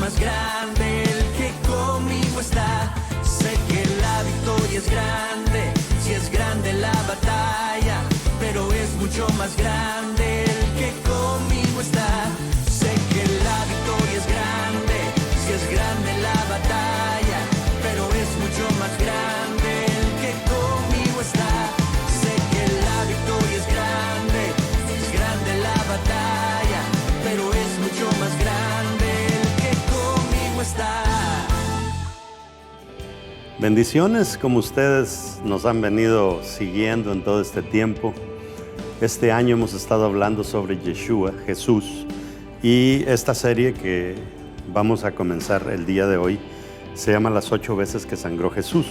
más grande el que conmigo está. Sé que la victoria es grande, si es grande la batalla, pero es mucho más grande el que conmigo está. Sé que la victoria es grande, si es grande la batalla, pero es mucho más grande el que conmigo está. Sé que la victoria es grande la batalla, pero es mucho más grande el que conmigo está. Bendiciones, como ustedes nos han venido siguiendo en todo este tiempo. Este año hemos estado hablando sobre Yeshua, Jesús, y esta serie que vamos a comenzar el día de hoy se llama Las 8 veces que sangró Jesús.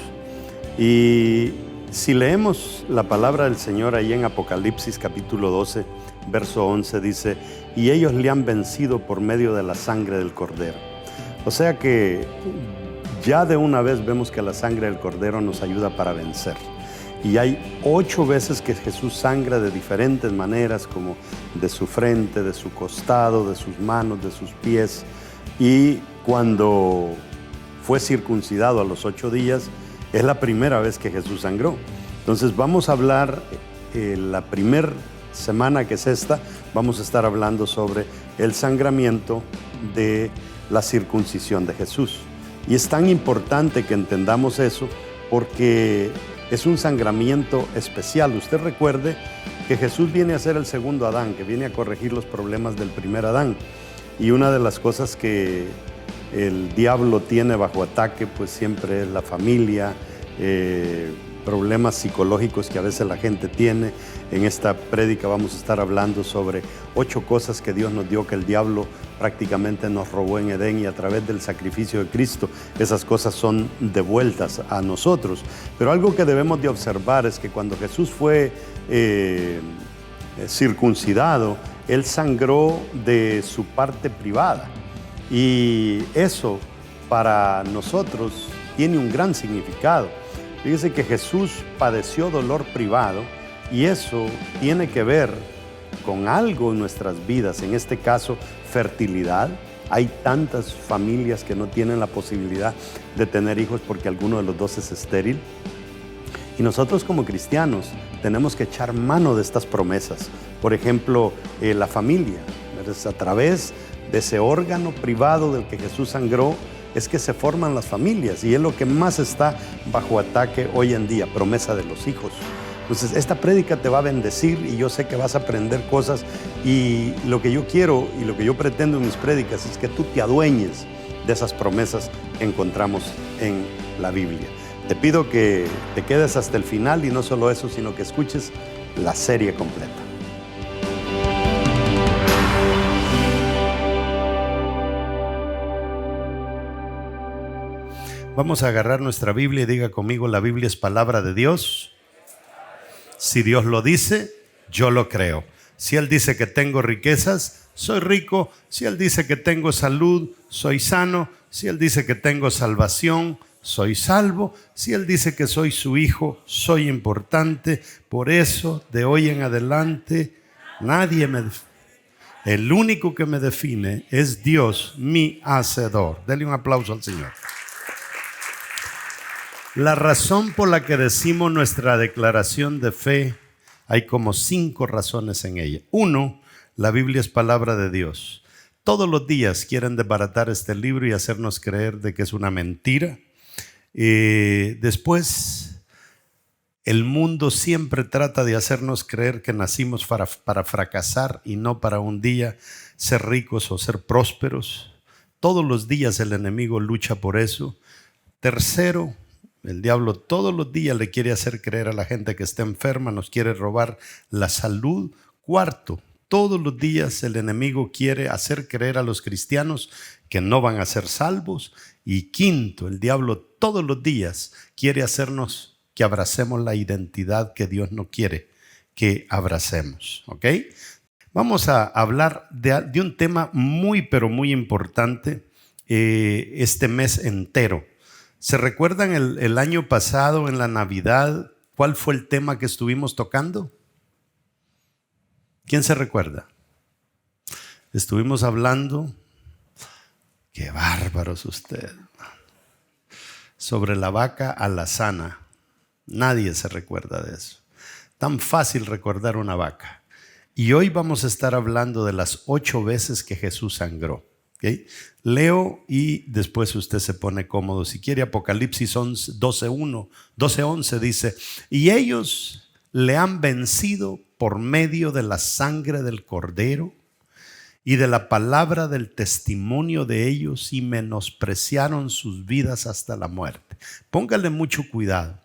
Y si leemos la palabra del Señor ahí en Apocalipsis capítulo 12, verso 11, dice: y ellos le han vencido por medio de la sangre del Cordero. O sea que ya de una vez vemos que la sangre del Cordero nos ayuda para vencer. Y hay 8 veces que Jesús sangra de diferentes maneras, como de su frente, de su costado, de sus manos, de sus pies. Y cuando fue circuncidado a los 8 días, es la primera vez que Jesús sangró. Entonces vamos a hablar, la primera semana que es esta, vamos a estar hablando sobre el sangramiento de la circuncisión de Jesús. Y es tan importante que entendamos eso porque es un sangramiento especial. Usted recuerde que Jesús viene a ser el segundo Adán, que viene a corregir los problemas del primer Adán. Y una de las cosas que el diablo tiene bajo ataque, pues siempre es la familia, problemas psicológicos que a veces la gente tiene. En esta prédica vamos a estar hablando sobre 8 cosas que Dios nos dio, que el diablo prácticamente nos robó en Edén, y a través del sacrificio de Cristo esas cosas son devueltas a nosotros. Pero algo que debemos de observar es que cuando Jesús fue circuncidado, Él sangró de su parte privada, y eso para nosotros tiene un gran significado. Fíjese que Jesús padeció dolor privado, y eso tiene que ver con algo en nuestras vidas, en este caso fertilidad. Hay tantas familias que no tienen la posibilidad de tener hijos porque alguno de los dos es estéril. Y nosotros como cristianos tenemos que echar mano de estas promesas. Por ejemplo, la familia. A través de ese órgano privado del que Jesús sangró es que se forman las familias, y es lo que más está bajo ataque hoy en día, promesa de los hijos. Entonces esta prédica te va a bendecir, y yo sé que vas a aprender cosas, y lo que yo quiero y lo que yo pretendo en mis prédicas es que tú te adueñes de esas promesas que encontramos en la Biblia. Te pido que te quedes hasta el final, y no solo eso, sino que escuches la serie completa. Vamos a agarrar nuestra Biblia y diga conmigo: la Biblia es palabra de Dios. Si Dios lo dice, yo lo creo. Si Él dice que tengo riquezas, soy rico. Si Él dice que tengo salud, soy sano. Si Él dice que tengo salvación, soy salvo. Si Él dice que soy su hijo, soy importante. Por eso, de hoy en adelante, nadie me define. El único que me define es Dios, mi hacedor. Dele un aplauso al Señor. La razón por la que decimos nuestra declaración de fe, hay como 5 razones en ella. 1, la Biblia es palabra de Dios. Todos los días quieren desbaratar este libro y hacernos creer de que es una mentira. Después, el mundo siempre trata de hacernos creer que nacimos para fracasar y no para un día ser ricos o ser prósperos. Todos los días el enemigo lucha por eso. Tercero, el diablo todos los días le quiere hacer creer a la gente que está enferma, nos quiere robar la salud. Cuarto, todos los días el enemigo quiere hacer creer a los cristianos que no van a ser salvos. Y quinto, el diablo todos los días quiere hacernos que abracemos la identidad que Dios no quiere que abracemos. ¿Ok? Vamos a hablar de un tema muy, pero muy importante este mes entero. ¿Se recuerdan el año pasado en la Navidad cuál fue el tema que estuvimos tocando? ¿Quién se recuerda? Estuvimos hablando Qué bárbaro es usted. Sobre la vaca alazana. Nadie se recuerda de eso. Tan fácil recordar una vaca. Y hoy vamos a estar hablando de las 8 veces que Jesús sangró. ¿Okay? Leo y después usted se pone cómodo. Si quiere, Apocalipsis 12:11 dice: y ellos le han vencido por medio de la sangre del Cordero y de la palabra del testimonio de ellos, y menospreciaron sus vidas hasta la muerte. Póngale mucho cuidado.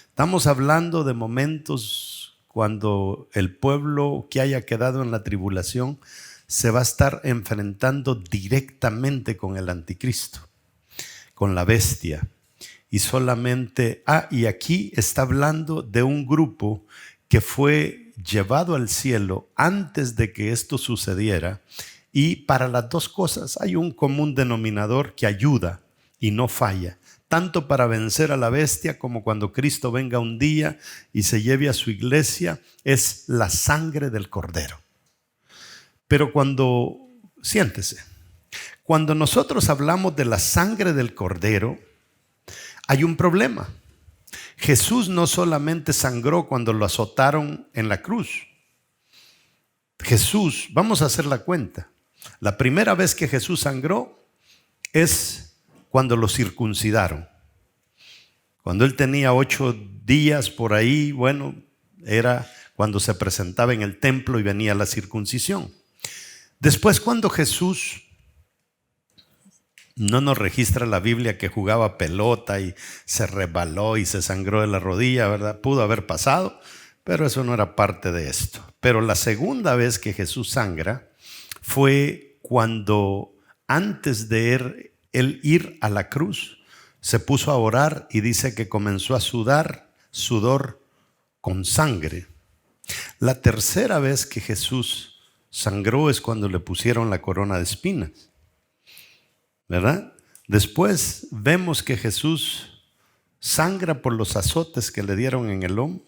Estamos hablando de momentos cuando el pueblo que haya quedado en la tribulación se va a estar enfrentando directamente con el anticristo, con la bestia. Y solamente, y aquí está hablando de un grupo que fue llevado al cielo antes de que esto sucediera. Y para las dos cosas hay un común denominador que ayuda y no falla, tanto para vencer a la bestia como cuando Cristo venga un día y se lleve a su iglesia, es la sangre del Cordero. Pero siéntese, cuando nosotros hablamos de la sangre del Cordero, hay un problema. Jesús no solamente sangró cuando lo azotaron en la cruz. Jesús, vamos a hacer la cuenta. La primera vez que Jesús sangró es cuando lo circuncidaron. Cuando él tenía 8 días por ahí, bueno, era cuando se presentaba en el templo y venía la circuncisión. Después, cuando Jesús, no nos registra la Biblia que jugaba pelota y se resbaló y se sangró de la rodilla, ¿verdad? Pudo haber pasado, pero eso no era parte de esto. Pero la segunda vez que Jesús sangra fue cuando, antes de él ir a la cruz, se puso a orar y dice que comenzó a sudar sudor con sangre. La tercera vez que Jesús sangró es cuando le pusieron la corona de espinas, ¿verdad? Después vemos que Jesús sangra por los azotes que le dieron en el lomo.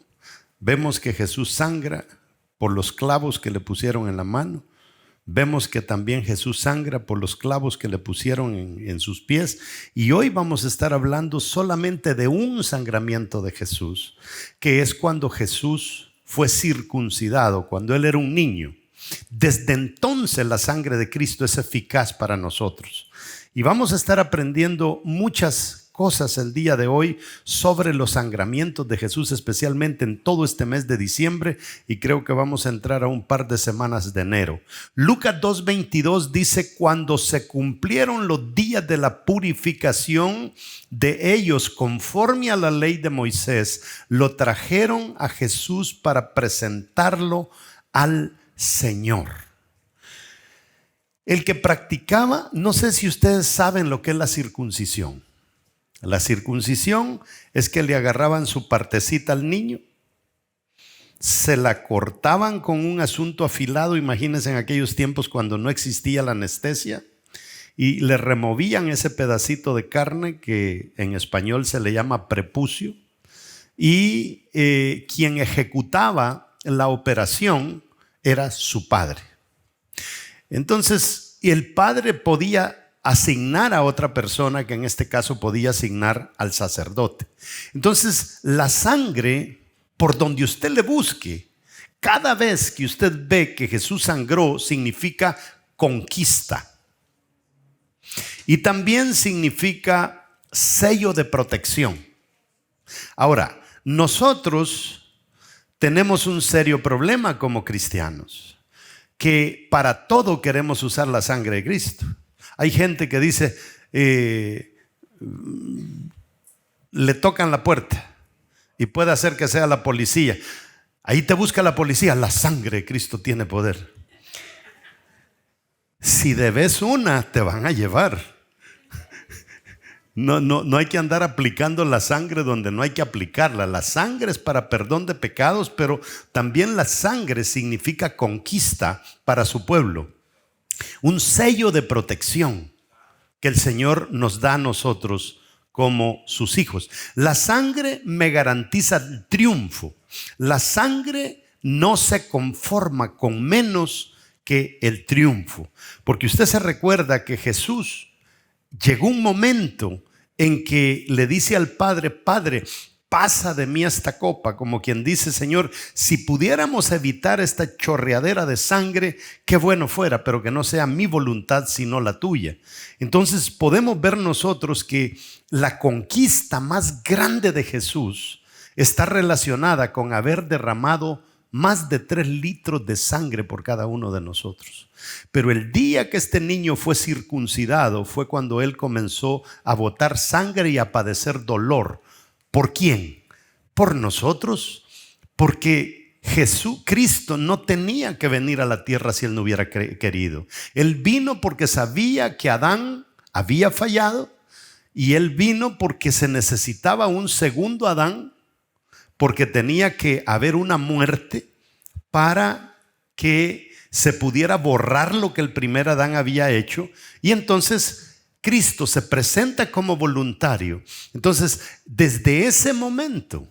Vemos que Jesús sangra por los clavos que le pusieron en la mano. Vemos que también Jesús sangra por los clavos que le pusieron en sus pies. Y hoy vamos a estar hablando solamente de un sangramiento de Jesús, que es cuando Jesús fue circuncidado, cuando él era un niño. Desde entonces la sangre de Cristo es eficaz para nosotros. Y vamos a estar aprendiendo muchas cosas el día de hoy sobre los sangramientos de Jesús, especialmente en todo este mes de diciembre, y creo que vamos a entrar a un par de semanas de enero. Lucas 2:22 dice: cuando se cumplieron los días de la purificación de ellos conforme a la ley de Moisés, lo trajeron a Jesús para presentarlo al Señor. El que practicaba, no sé si ustedes saben lo que es la circuncisión. La circuncisión es que le agarraban su partecita al niño, se la cortaban con un asunto afilado, imagínense en aquellos tiempos cuando no existía la anestesia, y le removían ese pedacito de carne que en español se le llama prepucio, y quien ejecutaba la operación era su padre. Entonces, el padre podía asignar a otra persona, que en este caso podía asignar al sacerdote. Entonces, la sangre, por donde usted le busque, cada vez que usted ve que Jesús sangró, significa conquista. Y también significa sello de protección. Ahora, nosotros tenemos un serio problema como cristianos, que para todo queremos usar la sangre de Cristo. Hay gente que dice, le tocan la puerta y puede hacer que sea la policía. Ahí te busca la policía, la sangre de Cristo tiene poder. Si debes una, te van a llevar. No hay que andar aplicando la sangre donde no hay que aplicarla. La sangre es para perdón de pecados, pero también la sangre significa conquista para su pueblo. Un sello de protección que el Señor nos da a nosotros como sus hijos. La sangre me garantiza el triunfo. La sangre no se conforma con menos que el triunfo. Porque usted se recuerda que Jesús llegó un momento en que le dice al Padre: Padre, pasa de mí esta copa, como quien dice: Señor, si pudiéramos evitar esta chorreadera de sangre, qué bueno fuera, pero que no sea mi voluntad sino la tuya. Entonces podemos ver nosotros que la conquista más grande de Jesús está relacionada con haber derramado más de 3 litros de sangre por cada uno de nosotros. Pero el día que este niño fue circuncidado fue cuando él comenzó a botar sangre y a padecer dolor. ¿Por quién? Por nosotros, porque Jesucristo no tenía que venir a la tierra si él no hubiera querido. Él vino porque sabía que Adán había fallado, y él vino porque se necesitaba un segundo Adán, porque tenía que haber una muerte para que se pudiera borrar lo que el primer Adán había hecho. Y entonces Cristo se presenta como voluntario. Entonces, desde ese momento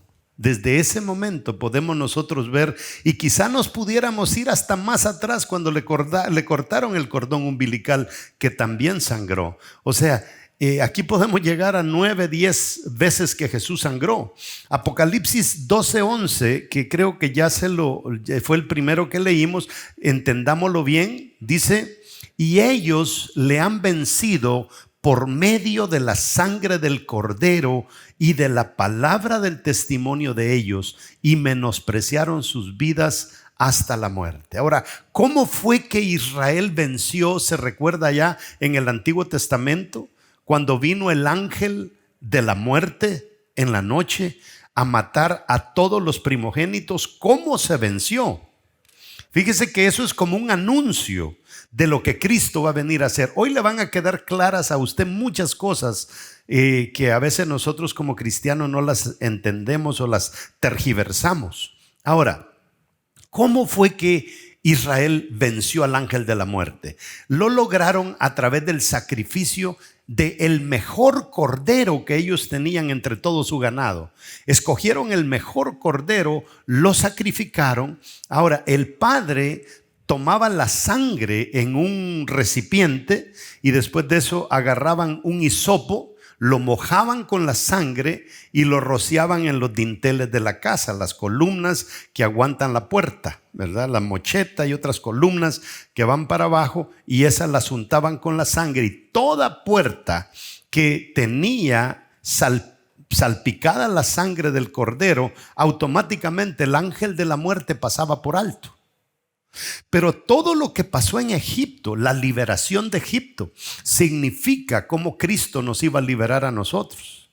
podemos nosotros ver, y quizá nos pudiéramos ir hasta más atrás, cuando le cortaron el cordón umbilical, que también sangró. O sea, aquí podemos llegar a 9, 10 veces que Jesús sangró. Apocalipsis 12:11, que creo que ya fue el primero que leímos, entendámoslo bien. Dice: y ellos le han vencido por medio de la sangre del Cordero y de la palabra del testimonio de ellos, y menospreciaron sus vidas hasta la muerte. Ahora, ¿cómo fue que Israel venció? ¿Se recuerda ya en el Antiguo Testamento? Cuando vino el ángel de la muerte en la noche a matar a todos los primogénitos. ¿Cómo se venció? Fíjese que eso es como un anuncio de lo que Cristo va a venir a hacer. Hoy le van a quedar claras a usted muchas cosas que a veces nosotros como cristianos no las entendemos o las tergiversamos. Ahora, ¿cómo fue que Israel venció al ángel de la muerte? Lo lograron a través del sacrificio del mejor cordero que ellos tenían entre todo su ganado. Escogieron el mejor cordero, lo sacrificaron. Ahora, el padre tomaba la sangre en un recipiente, y después de eso agarraban un hisopo, lo mojaban con la sangre y lo rociaban en los dinteles de la casa, las columnas que aguantan la puerta, ¿verdad? La mocheta y otras columnas que van para abajo, y esas las untaban con la sangre, y toda puerta que tenía salpicada la sangre del cordero, automáticamente el ángel de la muerte pasaba por alto. Pero todo lo que pasó en Egipto, la liberación de Egipto, significa cómo Cristo nos iba a liberar a nosotros.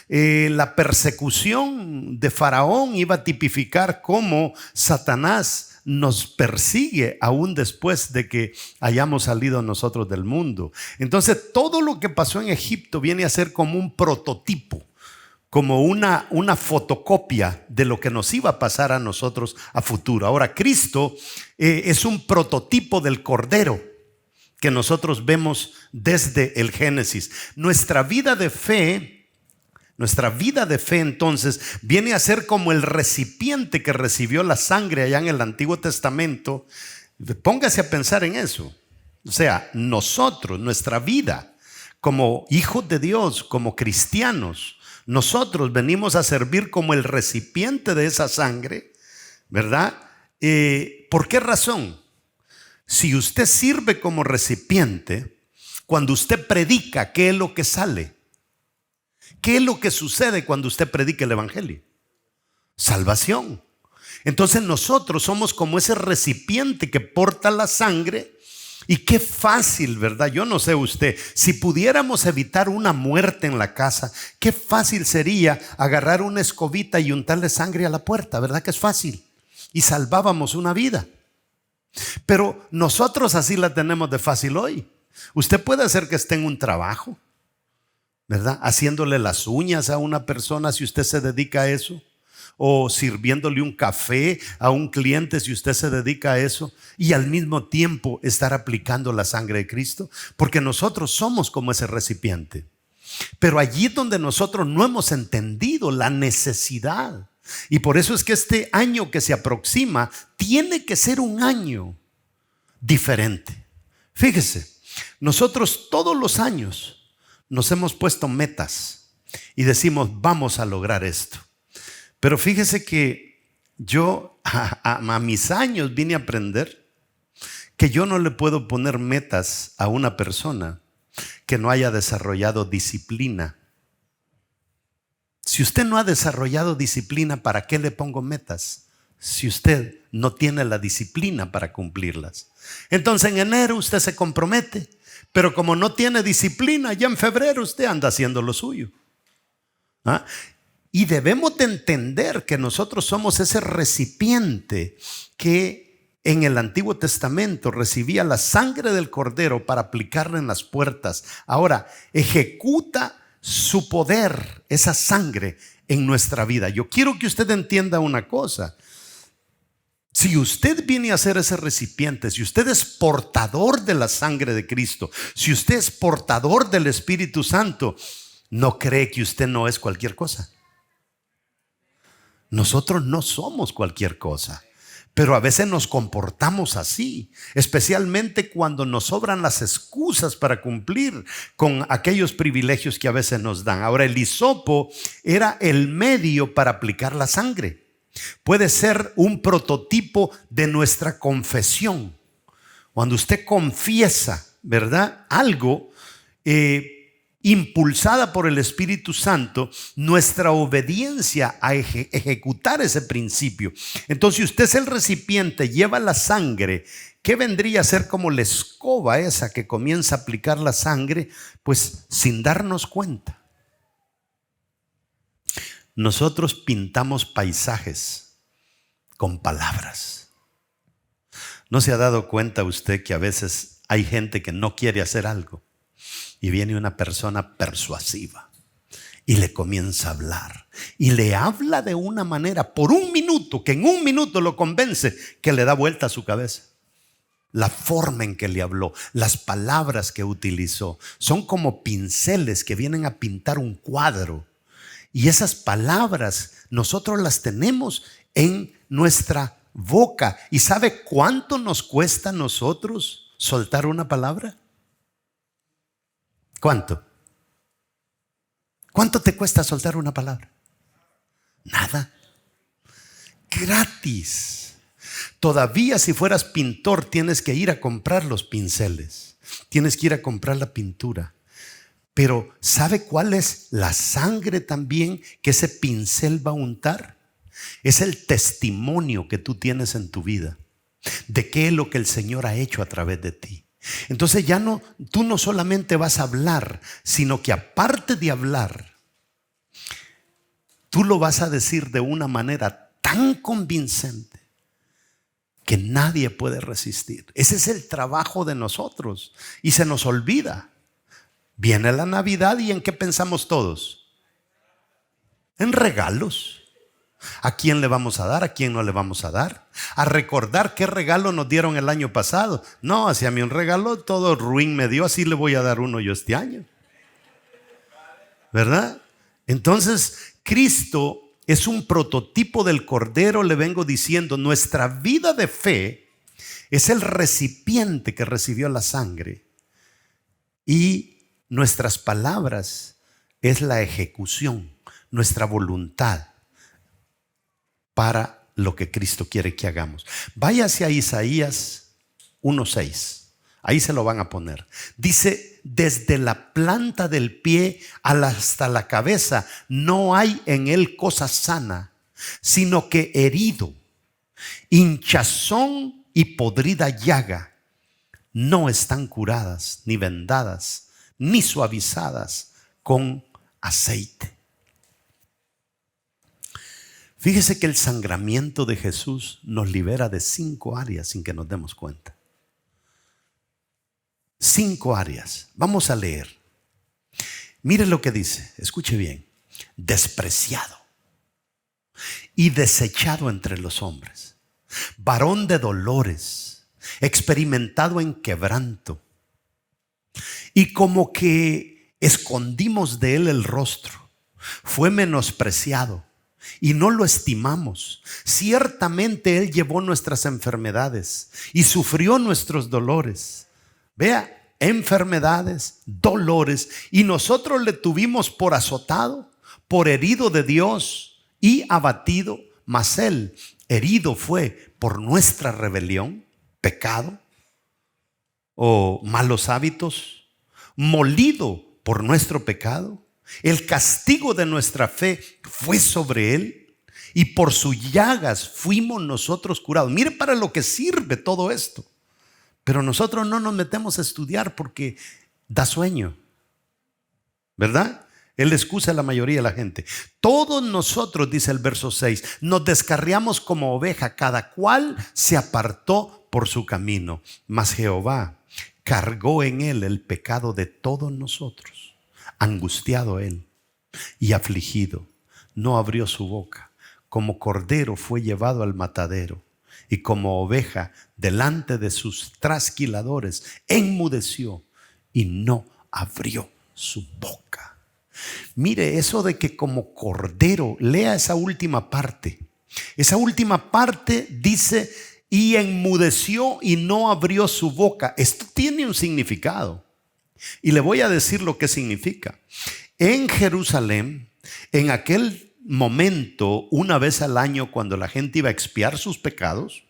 La persecución de Faraón iba a tipificar cómo Satanás nos persigue aún después de que hayamos salido nosotros del mundo. Entonces, todo lo que pasó en Egipto viene a ser como un prototipo, como una fotocopia de lo que nos iba a pasar a nosotros a futuro. Ahora, Cristo es un prototipo del Cordero que nosotros vemos desde el Génesis. Nuestra vida de fe entonces viene a ser como el recipiente que recibió la sangre allá en el Antiguo Testamento. Póngase a pensar en eso. O sea, nosotros, nuestra vida como hijos de Dios, como cristianos, nosotros venimos a servir como el recipiente de esa sangre, ¿verdad? ¿Por qué razón? Si usted sirve como recipiente, cuando usted predica, ¿qué es lo que sale? ¿Qué es lo que sucede cuando usted predica el evangelio? Salvación. Entonces nosotros somos como ese recipiente que porta la sangre. Y qué fácil, ¿verdad? Yo no sé usted, si pudiéramos evitar una muerte en la casa, qué fácil sería agarrar una escobita y untarle sangre a la puerta, ¿verdad que es fácil? Y salvábamos una vida. Pero nosotros así la tenemos de fácil hoy. Usted puede hacer que esté en un trabajo, ¿verdad? Haciéndole las uñas a una persona si usted se dedica a eso, o sirviéndole un café a un cliente si usted se dedica a eso, y al mismo tiempo estar aplicando la sangre de Cristo, porque nosotros somos como ese recipiente. Pero allí es donde nosotros no hemos entendido la necesidad, y por eso es que este año que se aproxima tiene que ser un año diferente. Fíjese, nosotros todos los años nos hemos puesto metas y decimos, vamos a lograr esto. Pero fíjese que yo a mis años vine a aprender que yo no le puedo poner metas a una persona que no haya desarrollado disciplina. Si usted no ha desarrollado disciplina, ¿para qué le pongo metas? Si usted no tiene la disciplina para cumplirlas. Entonces en enero usted se compromete, pero como no tiene disciplina, ya en febrero usted anda haciendo lo suyo. ¿Ah? Y debemos de entender que nosotros somos ese recipiente que en el Antiguo Testamento recibía la sangre del Cordero para aplicarla en las puertas. Ahora ejecuta su poder, esa sangre en nuestra vida. Yo quiero que usted entienda una cosa. Si usted viene a ser ese recipiente, si usted es portador de la sangre de Cristo, si usted es portador del Espíritu Santo, no cree que usted no es cualquier cosa. Nosotros no somos cualquier cosa, pero a veces nos comportamos así, especialmente cuando nos sobran las excusas para cumplir con aquellos privilegios que a veces nos dan. Ahora, el hisopo era el medio para aplicar la sangre. Puede ser un prototipo de nuestra confesión. Cuando usted confiesa, ¿verdad?, algo, impulsada por el Espíritu Santo, nuestra obediencia a ejecutar ese principio. Entonces usted es el recipiente, lleva la sangre, que vendría a ser como la escoba esa que comienza a aplicar la sangre, pues sin darnos cuenta. Nosotros pintamos paisajes con palabras. ¿No se ha dado cuenta usted que a veces hay gente que no quiere hacer algo y viene una persona persuasiva y le comienza a hablar y le habla de una manera por un minuto, que en un minuto lo convence, que le da vuelta a su cabeza? La forma en que le habló, las palabras que utilizó, son como pinceles que vienen a pintar un cuadro. Y esas palabras nosotros las tenemos en nuestra boca. ¿Y sabe cuánto nos cuesta a nosotros soltar una palabra? ¿Cuánto? ¿Cuánto te cuesta soltar una palabra? Nada. Gratis. Todavía si fueras pintor tienes que ir a comprar los pinceles. Tienes que ir a comprar la pintura. Pero ¿sabe cuál es la sangre también que ese pincel va a untar? Es el testimonio que tú tienes en tu vida de qué es lo que el Señor ha hecho a través de ti. Entonces ya no, tú no solamente vas a hablar, sino que aparte de hablar, tú lo vas a decir de una manera tan convincente que nadie puede resistir. Ese es el trabajo de nosotros y se nos olvida. Viene la Navidad y ¿en qué pensamos todos? En regalos. ¿A quién le vamos a dar? ¿A quién no le vamos a dar? A recordar qué regalo nos dieron el año pasado. No, si a mí un regalo todo ruin me dio, así le voy a dar uno yo este año. ¿Verdad? Entonces, Cristo es un prototipo del Cordero, le vengo diciendo. Nuestra vida de fe es el recipiente que recibió la sangre. Y nuestras palabras es la ejecución, nuestra voluntad para lo que Cristo quiere que hagamos. Váyase a Isaías 1:6. Ahí se lo van a poner. Dice, desde la planta del pie hasta la cabeza no hay en él cosa sana, sino que herido, hinchazón y podrida llaga. No están curadas ni vendadas ni suavizadas con aceite. Fíjese que el sangramiento de Jesús nos libera de 5 áreas sin que nos demos cuenta. 5 áreas. Vamos a leer. Mire lo que dice, escuche bien. Despreciado y desechado entre los hombres, varón de dolores, experimentado en quebranto. Y como que escondimos de él el rostro, fue menospreciado y no lo estimamos. Ciertamente Él llevó nuestras enfermedades y sufrió nuestros dolores. Vea, enfermedades, dolores, y nosotros le tuvimos por azotado, por herido de Dios y abatido, mas Él herido fue por nuestra rebelión, pecado o malos hábitos, molido por nuestro pecado. El castigo de nuestra fe fue sobre Él y por sus llagas fuimos nosotros curados. Mire para lo que sirve todo esto. Pero nosotros no nos metemos a estudiar porque da sueño, ¿verdad? Es la excusa de la mayoría de la gente. Todos nosotros, dice el verso 6, nos descarriamos como oveja, cada cual se apartó por su camino. Mas Jehová cargó en Él el pecado de todos nosotros. Angustiado Él y afligido, no abrió su boca. Como cordero fue llevado al matadero, y como oveja delante de sus trasquiladores enmudeció y no abrió su boca. Mire eso de que como cordero, lea esa última parte. Esa última parte dice, y enmudeció y no abrió su boca. Esto tiene un significado. Y le voy a decir lo que significa. En Jerusalén, en aquel momento, una vez al año, cuando la gente iba a expiar sus pecados,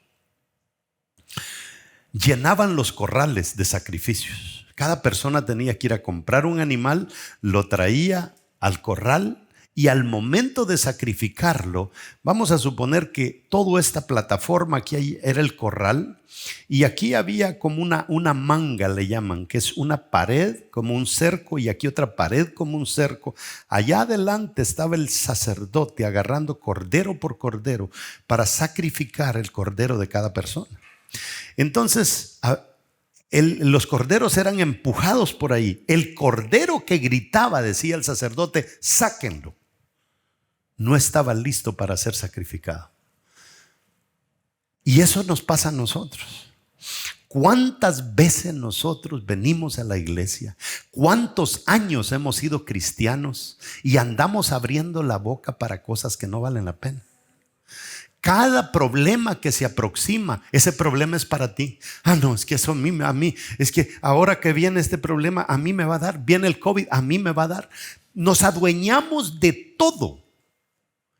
llenaban los corrales de sacrificios. Cada persona tenía que ir a comprar un animal, lo traía al corral y al momento de sacrificarlo, vamos a suponer que toda esta plataforma aquí era el corral y aquí había como una manga, le llaman, que es una pared como un cerco y aquí otra pared como un cerco. Allá adelante estaba el sacerdote agarrando cordero por cordero para sacrificar el cordero de cada persona. Entonces, los corderos eran empujados por ahí. El cordero que gritaba, decía el sacerdote, sáquenlo, no estaba listo para ser sacrificado. Y eso nos pasa a nosotros. ¿Cuántas veces nosotros venimos a la iglesia? ¿Cuántos años hemos sido cristianos y andamos abriendo la boca para cosas que no valen la pena? Cada problema que se aproxima, ese problema es para ti. No, es que eso a mí, es que ahora que viene este problema, a mí me va a dar. Viene el COVID, a mí me va a dar. Nos adueñamos de todo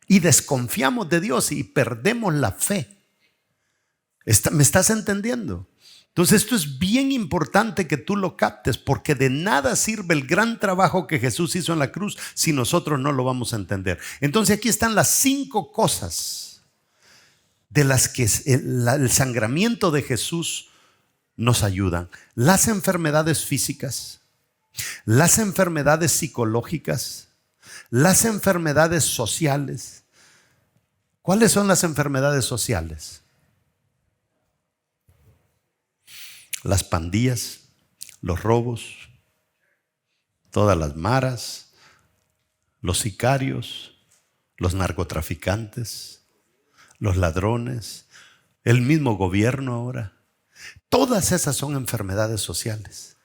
y desconfiamos de Dios y perdemos la fe. ¿Me estás entendiendo? Entonces esto es bien importante que tú lo captes, porque de nada sirve el gran trabajo que Jesús hizo en la cruz si nosotros no lo vamos a entender. Entonces aquí están las 5 cosas de las que el sangramiento de Jesús nos ayudan. Las enfermedades físicas, las enfermedades psicológicas, las enfermedades sociales. ¿Cuáles son las enfermedades sociales? Las pandillas, los robos, todas las maras, los sicarios, los narcotraficantes, los ladrones, el mismo gobierno ahora. Todas esas son enfermedades sociales.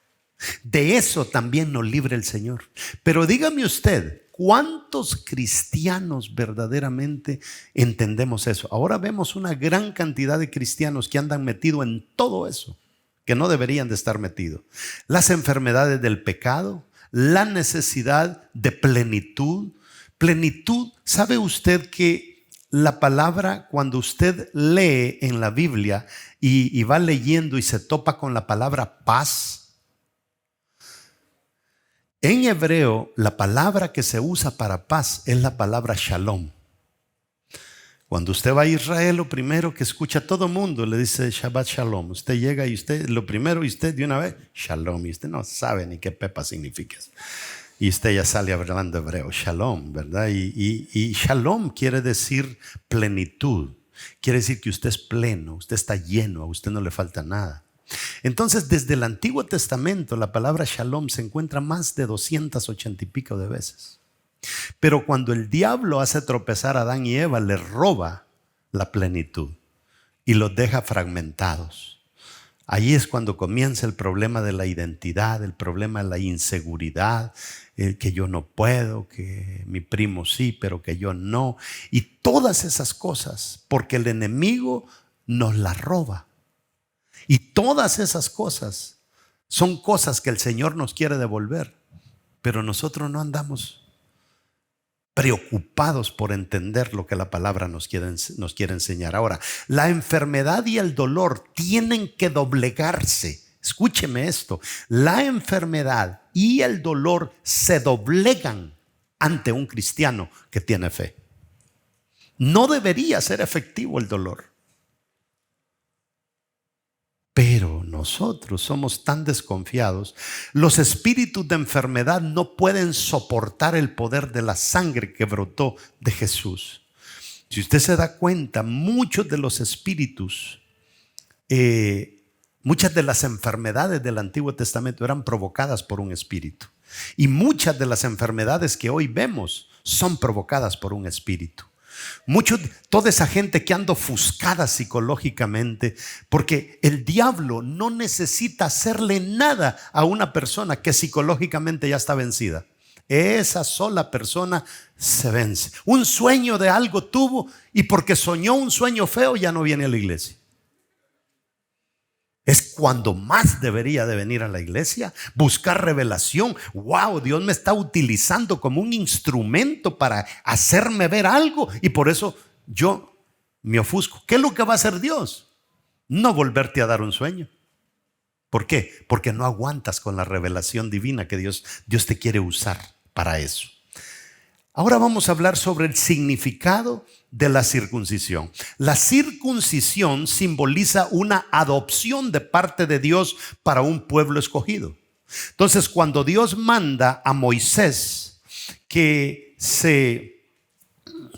De eso también nos libre el Señor. Pero dígame usted, ¿cuántos cristianos verdaderamente entendemos eso? Ahora vemos una gran cantidad de cristianos que andan metidos en todo eso, que no deberían de estar metidos. Las enfermedades del pecado, la necesidad de plenitud. Plenitud, ¿sabe usted que la palabra, cuando usted lee en la Biblia y va leyendo y se topa con la palabra paz? En hebreo, la palabra que se usa para paz es la palabra shalom. Cuando usted va a Israel, lo primero que escucha a todo mundo le dice Shabbat Shalom. Usted llega y usted, lo primero, y usted de una vez, Shalom. Y usted no sabe ni qué pepa significa. Y usted ya sale hablando hebreo, Shalom, ¿verdad? Y Shalom quiere decir plenitud. Quiere decir que usted es pleno, usted está lleno, a usted no le falta nada. Entonces, desde el Antiguo Testamento, la palabra Shalom se encuentra más de 280 y pico de veces. Pero cuando el diablo hace tropezar a Adán y Eva, les roba la plenitud y los deja fragmentados. Ahí es cuando comienza el problema de la identidad, el problema de la inseguridad, que yo no puedo, que mi primo sí, pero que yo no. Y todas esas cosas, porque el enemigo nos las roba. Y todas esas cosas son cosas que el Señor nos quiere devolver, pero nosotros no andamos preocupados por entender lo que la palabra nos quiere enseñar. Ahora, la enfermedad y el dolor tienen que doblegarse. Escúcheme esto, la enfermedad y el dolor se doblegan ante un cristiano que tiene fe. No debería ser efectivo el dolor. Pero nosotros somos tan desconfiados. Los espíritus de enfermedad no pueden soportar el poder de la sangre que brotó de Jesús. Si usted se da cuenta, muchos de los espíritus, muchas de las enfermedades del Antiguo Testamento eran provocadas por un espíritu. Y muchas de las enfermedades que hoy vemos son provocadas por un espíritu. Toda esa gente que anda ofuscada psicológicamente, porque el diablo no necesita hacerle nada a una persona que psicológicamente ya está vencida. Esa sola persona se vence. Un sueño de algo tuvo y porque soñó un sueño feo ya no viene a la iglesia. Es cuando más debería de venir a la iglesia, buscar revelación. Wow, Dios me está utilizando como un instrumento para hacerme ver algo y por eso yo me ofusco. ¿Qué es lo que va a hacer Dios? No volverte a dar un sueño. ¿Por qué? Porque no aguantas con la revelación divina que Dios te quiere usar para eso. Ahora vamos a hablar sobre el significado de la circuncisión. La circuncisión simboliza una adopción de parte de Dios para un pueblo escogido. Entonces, cuando Dios manda a Moisés que se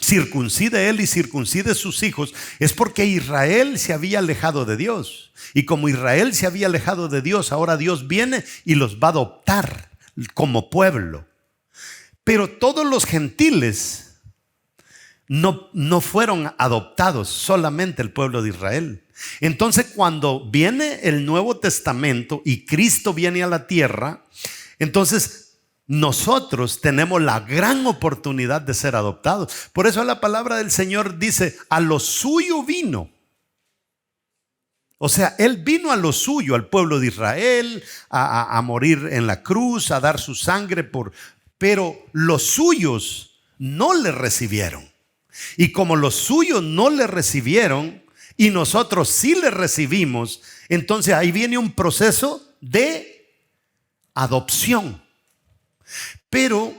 circuncide él y circuncide sus hijos, es porque Israel se había alejado de Dios. Y como Israel se había alejado de Dios, ahora Dios viene y los va a adoptar como pueblo. Pero todos los gentiles no fueron adoptados, solamente el pueblo de Israel. Entonces, cuando viene el Nuevo Testamento y Cristo viene a la tierra, entonces nosotros tenemos la gran oportunidad de ser adoptados. Por eso la palabra del Señor dice, a lo suyo vino. O sea, Él vino a lo suyo, al pueblo de Israel, a morir en la cruz, a dar su sangre pero los suyos no le recibieron. Y como los suyos no le recibieron y nosotros sí le recibimos, entonces ahí viene un proceso de adopción. Pero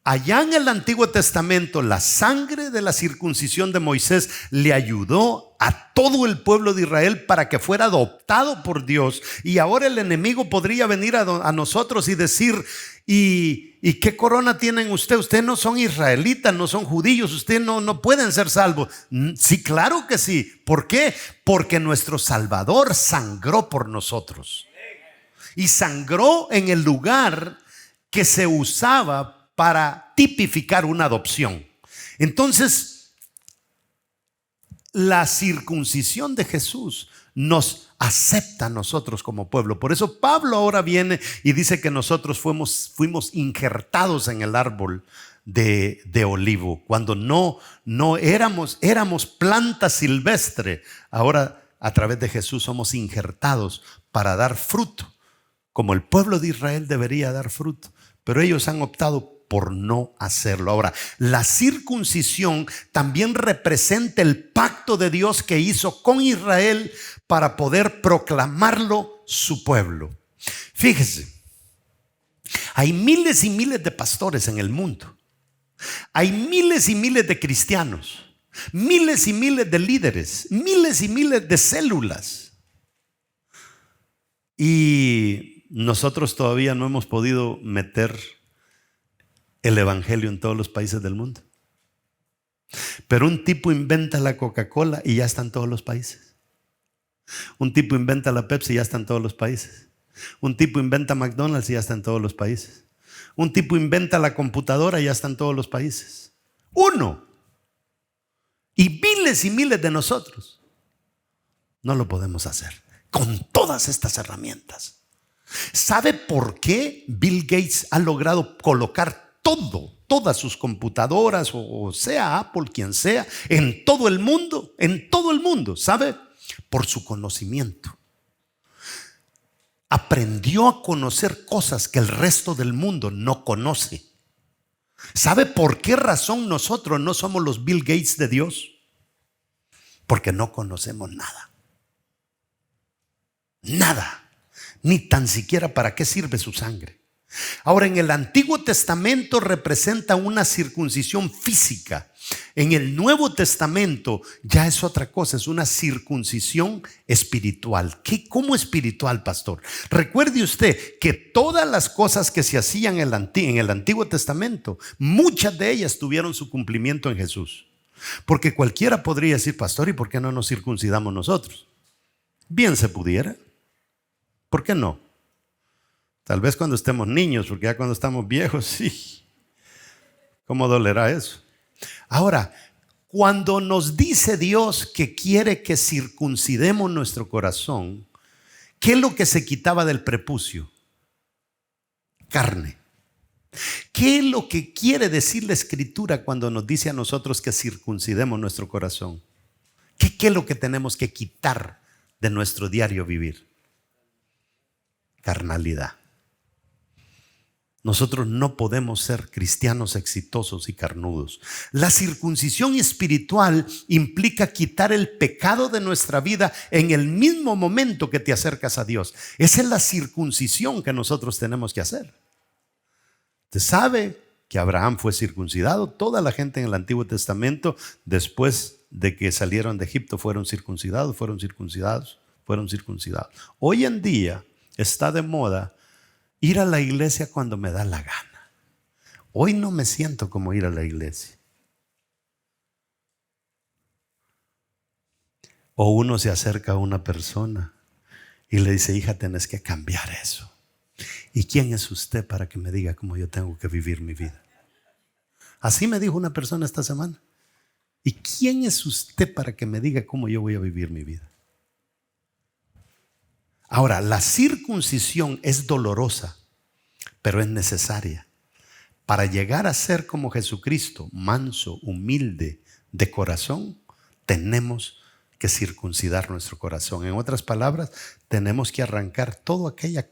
allá en el Antiguo Testamento, la sangre de la circuncisión de Moisés le ayudó a todo el pueblo de Israel para que fuera adoptado por Dios. Y ahora el enemigo podría venir a nosotros y decir, ¿y qué corona tienen ustedes? Ustedes no son israelitas, no son judíos, ustedes no pueden ser salvos. Sí, claro que sí. ¿Por qué? Porque nuestro Salvador sangró por nosotros. Y sangró en el lugar que se usaba para tipificar una adopción. Entonces, la circuncisión de Jesús nos acepta a nosotros como pueblo. Por eso Pablo ahora viene y dice que nosotros fuimos injertados en el árbol de olivo. Cuando no éramos planta silvestre. Ahora a través de Jesús somos injertados para dar fruto, como el pueblo de Israel debería dar fruto. Pero ellos han optado por no hacerlo. Ahora, la circuncisión también representa el pacto de Dios que hizo con Israel para poder proclamarlo su pueblo. Fíjese, hay miles y miles de pastores en el mundo. Hay miles y miles de cristianos, miles y miles de líderes, miles y miles de células. Y nosotros todavía no hemos podido meter el evangelio en todos los países del mundo. Pero un tipo inventa la Coca-Cola y ya está en todos los países. Un tipo inventa la Pepsi y ya está en todos los países. Un tipo inventa McDonald's y ya está en todos los países. Un tipo inventa la computadora y ya está en todos los países. Uno. Y miles de nosotros no lo podemos hacer. con todas estas herramientas. ¿Sabe por qué Bill Gates ha logrado colocar todas sus computadoras, o sea Apple, quien sea, en todo el mundo? En todo el mundo, ¿sabe? Por su conocimiento. Aprendió a conocer cosas que el resto del mundo no conoce. ¿Sabe por qué razón nosotros no somos los Bill Gates de Dios? Porque no conocemos nada. Nada. Ni tan siquiera para qué sirve su sangre. Ahora, en el Antiguo Testamento representa una circuncisión física. En el Nuevo Testamento ya es otra cosa, es una circuncisión espiritual. ¿Cómo espiritual, pastor? Recuerde usted que todas las cosas que se hacían en el Antiguo Testamento, muchas de ellas tuvieron su cumplimiento en Jesús. Porque cualquiera podría decir, pastor, ¿y por qué no nos circuncidamos nosotros? Bien se pudiera. ¿Por qué no? Tal vez cuando estemos niños, porque ya cuando estamos viejos, sí. ¿Cómo dolerá eso? Ahora, cuando nos dice Dios que quiere que circuncidemos nuestro corazón, ¿qué es lo que se quitaba del prepucio? Carne. ¿Qué es lo que quiere decir la Escritura cuando nos dice a nosotros que circuncidemos nuestro corazón? ¿Qué es lo que tenemos que quitar de nuestro diario vivir? Carnalidad. Nosotros no podemos ser cristianos exitosos y carnudos. La circuncisión espiritual implica quitar el pecado de nuestra vida en el mismo momento que te acercas a Dios. Esa es la circuncisión que nosotros tenemos que hacer. Usted sabe que Abraham fue circuncidado. Toda la gente en el Antiguo Testamento, después de que salieron de Egipto, fueron circuncidados. Hoy en día está de moda ir a la iglesia cuando me da la gana. Hoy no me siento como ir a la iglesia. O uno se acerca a una persona y le dice, hija, tenés que cambiar eso. ¿Y quién es usted para que me diga cómo yo tengo que vivir mi vida? Así me dijo una persona esta semana. ¿Y quién es usted para que me diga cómo yo voy a vivir mi vida? Ahora, la circuncisión es dolorosa, pero es necesaria. Para llegar a ser como Jesucristo, manso, humilde, de corazón, tenemos que circuncidar nuestro corazón. En otras palabras, tenemos que arrancar toda aquella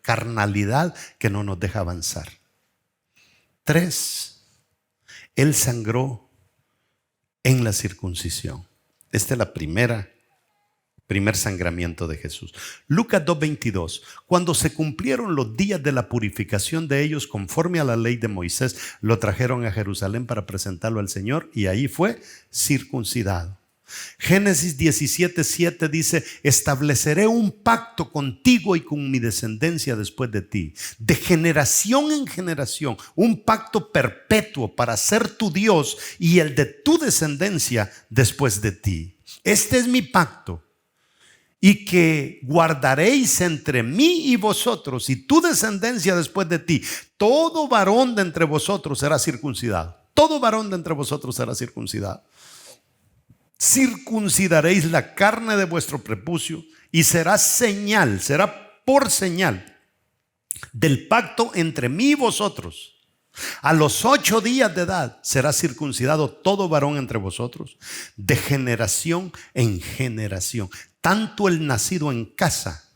carnalidad que no nos deja avanzar. 3. Él sangró en la circuncisión. Esta es la primer sangramiento de Jesús. Lucas 2:22. Cuando se cumplieron los días de la purificación de ellos conforme a la ley de Moisés, lo trajeron a Jerusalén para presentarlo al Señor y ahí fue circuncidado. Génesis 17:7 dice, estableceré un pacto contigo y con mi descendencia después de ti, de generación en generación, un pacto perpetuo para ser tu Dios y el de tu descendencia después de ti. Este es mi pacto. Y que guardaréis entre mí y vosotros y tu descendencia después de ti. Todo varón de entre vosotros será circuncidado. Todo varón de entre vosotros será circuncidado. Circuncidaréis la carne de vuestro prepucio y será señal, será por señal del pacto entre mí y vosotros. A los 8 días de edad será circuncidado todo varón entre vosotros, de generación en generación. Tanto el nacido en casa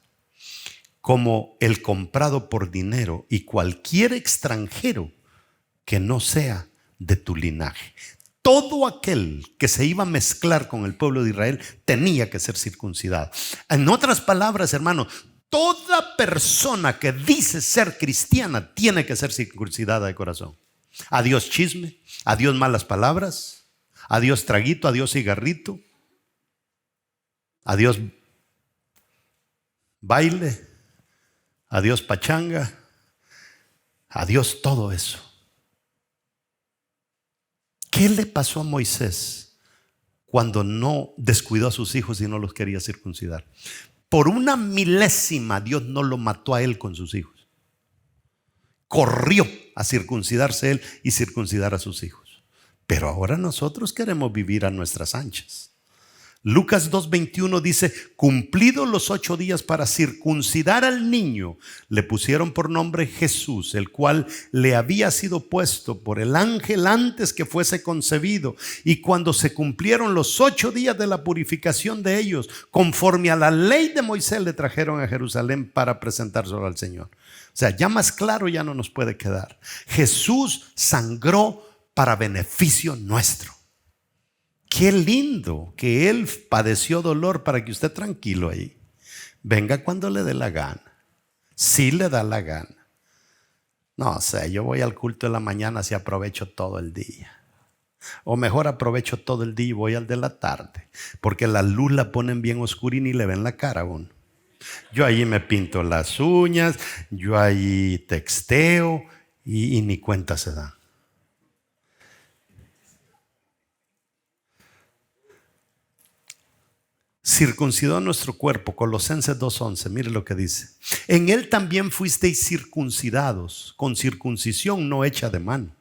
como el comprado por dinero y cualquier extranjero que no sea de tu linaje. Todo aquel que se iba a mezclar con el pueblo de Israel tenía que ser circuncidado. En otras palabras, hermano, toda persona que dice ser cristiana tiene que ser circuncidada de corazón. Adiós chisme, adiós malas palabras, adiós traguito, adiós cigarrito, adiós baile, adiós pachanga, adiós todo eso. ¿Qué le pasó a Moisés cuando no descuidó a sus hijos y no los quería circuncidar? Por una milésima Dios no lo mató a él con sus hijos. Corrió a circuncidarse él y circuncidar a sus hijos. Pero ahora nosotros queremos vivir a nuestras anchas. Lucas 2:21 dice, cumplidos los 8 días para circuncidar al niño, le pusieron por nombre Jesús, el cual le había sido puesto por el ángel antes que fuese concebido. Y cuando se cumplieron los 8 días de la purificación de ellos, conforme a la ley de Moisés, le trajeron a Jerusalén para presentárselo al Señor. O sea, ya más claro ya no nos puede quedar. Jesús sangró para beneficio nuestro. Qué lindo que Él padeció dolor para que usted tranquilo ahí. Venga cuando le dé la gana. Sí le da la gana. No sé, yo voy al culto de la mañana si aprovecho todo el día. O mejor aprovecho todo el día y voy al de la tarde. Porque la luz la ponen bien oscura y ni le ven la cara a uno. Yo ahí me pinto las uñas, yo ahí texteo y ni cuenta se da. Circuncidó nuestro cuerpo, Colosenses 2:11, mire lo que dice. En él también fuisteis circuncidados, con circuncisión no hecha de mano,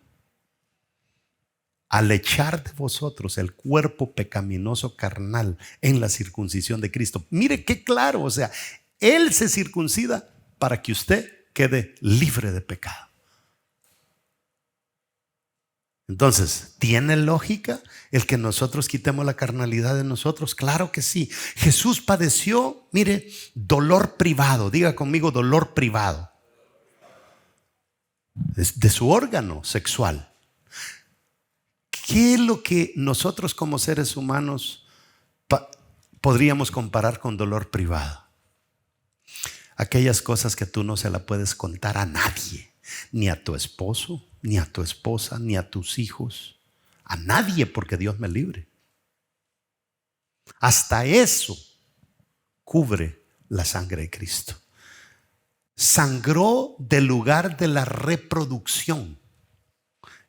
al echar de vosotros el cuerpo pecaminoso carnal en la circuncisión de Cristo. Mire qué claro, o sea, Él se circuncida para que usted quede libre de pecado. Entonces, ¿tiene lógica el que nosotros quitemos la carnalidad de nosotros? Claro que sí. Jesús padeció, mire, dolor privado. Diga conmigo, dolor privado. De su órgano sexual. ¿Qué es lo que nosotros como seres humanos podríamos comparar con dolor privado? Aquellas cosas que tú no se las puedes contar a nadie, ni a tu esposo, ni a tu esposa, ni a tus hijos, a nadie, porque Dios me libre. Hasta eso cubre la sangre de Cristo. Sangró del lugar de la reproducción.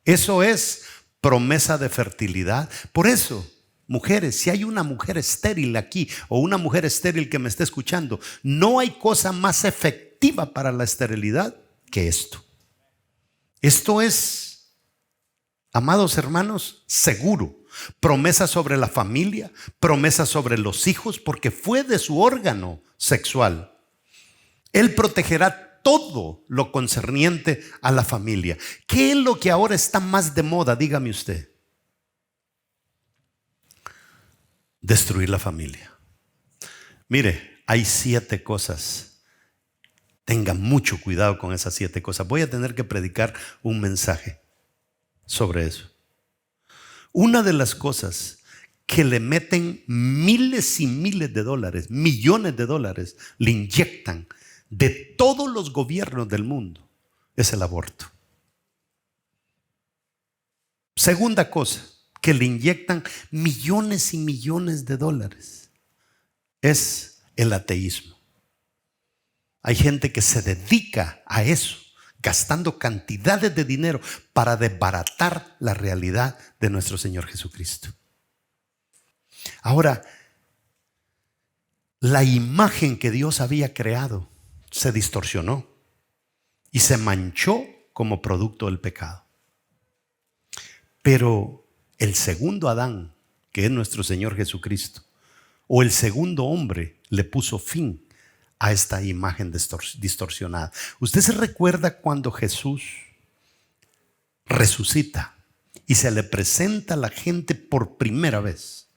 Eso es promesa de fertilidad. Por eso, mujeres, si hay una mujer estéril aquí o una mujer estéril que me esté escuchando, no hay cosa más efectiva para la esterilidad que esto. Esto es, amados hermanos, seguro. Promesa sobre la familia, promesa sobre los hijos, porque fue de su órgano sexual. Él protegerá todo lo concerniente a la familia. ¿Qué es lo que ahora está más de moda? Dígame usted. Destruir la familia. Mire, hay 7 cosas. Tenga mucho cuidado con esas 7 cosas. Voy a tener que predicar un mensaje sobre eso. Una de las cosas que le meten miles y miles de dólares, millones de dólares, le inyectan de todos los gobiernos del mundo, es el aborto. Segunda cosa que le inyectan millones y millones de dólares es el ateísmo. Hay gente que se dedica a eso, gastando cantidades de dinero para desbaratar la realidad de nuestro Señor Jesucristo. Ahora, la imagen que Dios había creado se distorsionó y se manchó como producto del pecado. Pero el segundo Adán, que es nuestro Señor Jesucristo, o el segundo hombre, le puso fin a esta imagen distorsionada. ¿Usted se recuerda cuando Jesús resucita y se le presenta a la gente por primera vez?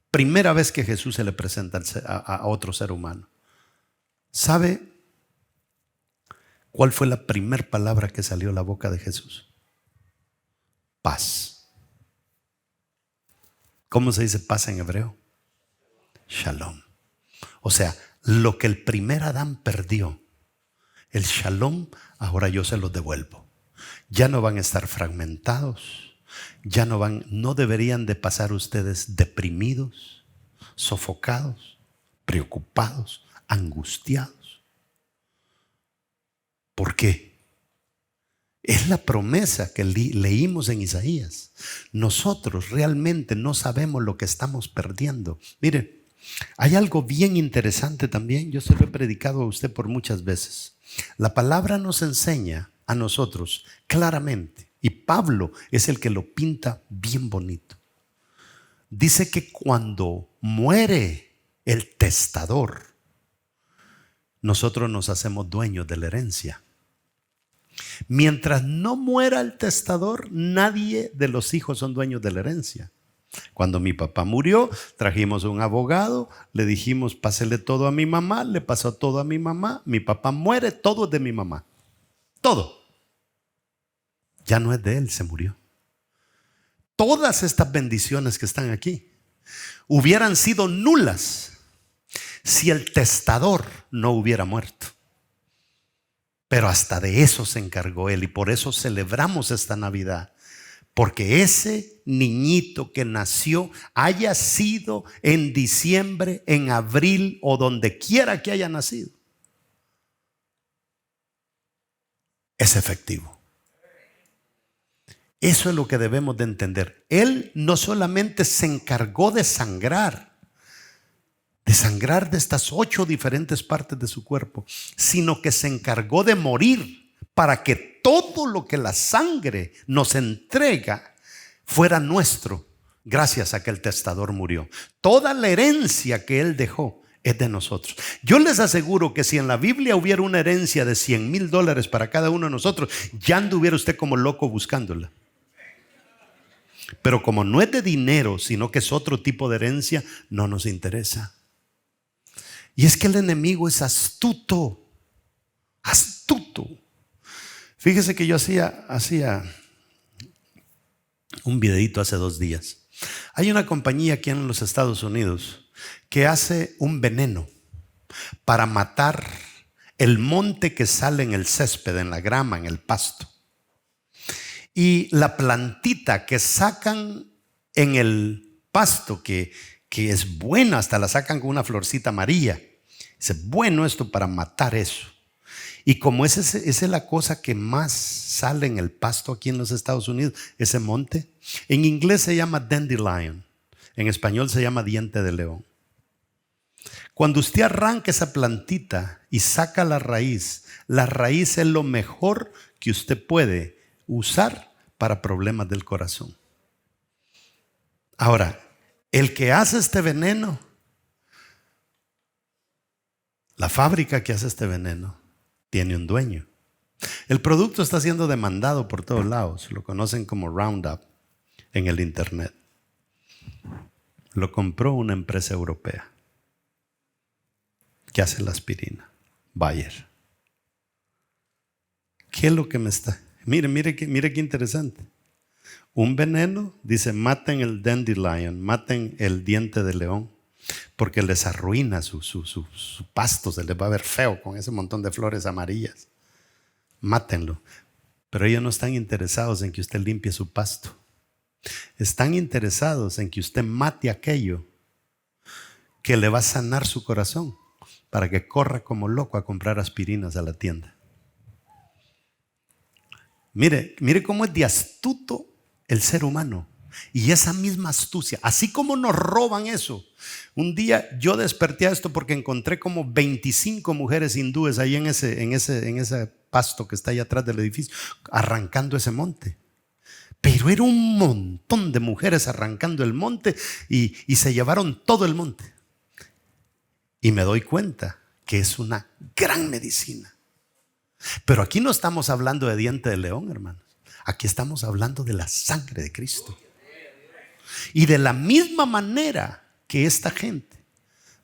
Primera vez que Jesús se le presenta a otro ser humano. ¿Sabe cuál fue la primera palabra que salió de la boca de Jesús? Paz. ¿Cómo se dice paz en hebreo? Shalom. O sea, lo que el primer Adán perdió, el shalom, ahora yo se los devuelvo. Ya no van a estar fragmentados, no deberían de pasar ustedes deprimidos, sofocados, preocupados, angustiados. ¿Por qué? Es la promesa que leímos en Isaías. Nosotros realmente no sabemos lo que estamos perdiendo. Mire, hay algo bien interesante también. Yo se lo he predicado a usted por muchas veces. La palabra nos enseña a nosotros claramente, y Pablo es el que lo pinta bien bonito. dice que cuando muere el testador, nosotros nos hacemos dueños de la herencia. Mientras no muera el testador, nadie de los hijos son dueños de la herencia. Cuando mi papá murió, trajimos un abogado, le dijimos, pásele todo a mi mamá, le pasó todo a mi mamá, mi papá muere, todo es de mi mamá. Todo. Ya no es de él, se murió. Todas estas bendiciones que están aquí hubieran sido nulas si el testador no hubiera muerto. Pero hasta de eso se encargó él, y por eso celebramos esta Navidad. Porque ese niñito que nació, haya sido en diciembre, en abril o donde quiera que haya nacido, es efectivo. Eso es lo que debemos de entender. Él no solamente se encargó de sangrar de estas 8 diferentes partes de su cuerpo, sino que se encargó de morir para que todo lo que la sangre nos entrega fuera nuestro, gracias a que el testador murió. Toda la herencia que él dejó es de nosotros. Yo les aseguro que si en la Biblia hubiera una herencia de $100,000 para cada uno de nosotros, ya anduviera usted como loco buscándola. Pero como no es de dinero, sino que es otro tipo de herencia, no nos interesa. Y es que el enemigo es astuto. Astuto. Fíjese que yo hacía un videito hace 2 días. Hay una compañía aquí en los Estados Unidos que hace un veneno para matar el monte que sale en el césped, en la grama, en el pasto. Y la plantita que sacan en el pasto, que es buena, hasta la sacan con una florcita amarilla. Es bueno esto para matar eso. Y como esa es la cosa que más sale en el pasto aquí en los Estados Unidos, ese monte, en inglés se llama dandelion, en español se llama diente de león. Cuando usted arranca esa plantita y saca la raíz es lo mejor que usted puede usar para problemas del corazón. Ahora, el que hace este veneno, la fábrica que hace este veneno, tiene un dueño. El producto está siendo demandado por todos lados. Lo conocen como Roundup en el internet. Lo compró una empresa europea que hace la aspirina, Bayer. ¿Qué es lo que me está? Mire qué interesante. Un veneno, dice, maten el dandelion, maten el diente de león, porque les arruina su pasto, se les va a ver feo con ese montón de flores amarillas. Mátenlo. Pero ellos no están interesados en que usted limpie su pasto. Están interesados en que usted mate aquello que le va a sanar su corazón para que corra como loco a comprar aspirinas a la tienda. Mire cómo es de astuto el ser humano. Y esa misma astucia, así como nos roban eso. Un día yo desperté a esto porque encontré como 25 mujeres hindúes ahí en ese pasto que está ahí atrás del edificio, arrancando ese monte. Pero era un montón de mujeres arrancando el monte y se llevaron todo el monte. Y me doy cuenta que es una gran medicina. Pero aquí no estamos hablando de diente de león, hermanos. Aquí estamos hablando de la sangre de Cristo. Y de la misma manera que esta gente,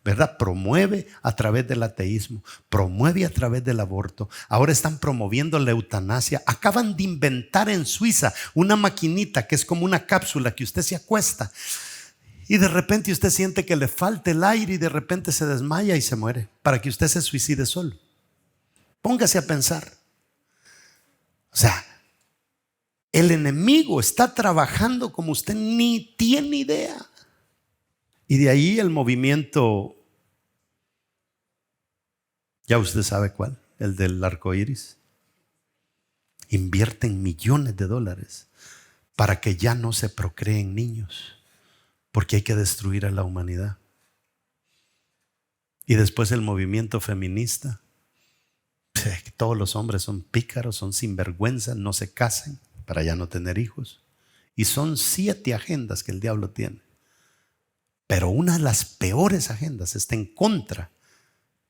¿verdad?, promueve a través del ateísmo, promueve a través del aborto, ahora están promoviendo la eutanasia. Acaban de inventar en Suiza una maquinita que es como una cápsula que usted se acuesta y de repente usted siente que le falta el aire y de repente se desmaya y se muere para que usted se suicide solo. Póngase a pensar. O sea, el enemigo está trabajando como usted ni tiene idea. Y de ahí el movimiento, ya usted sabe cuál, el del arco iris. Invierten millones de dólares para que ya no se procreen niños, porque hay que destruir a la humanidad. Y después el movimiento feminista. Todos los hombres son pícaros, son sinvergüenzas, no se casen para ya no tener hijos. Y son 7 agendas que el diablo tiene. Pero una de las peores agendas está en contra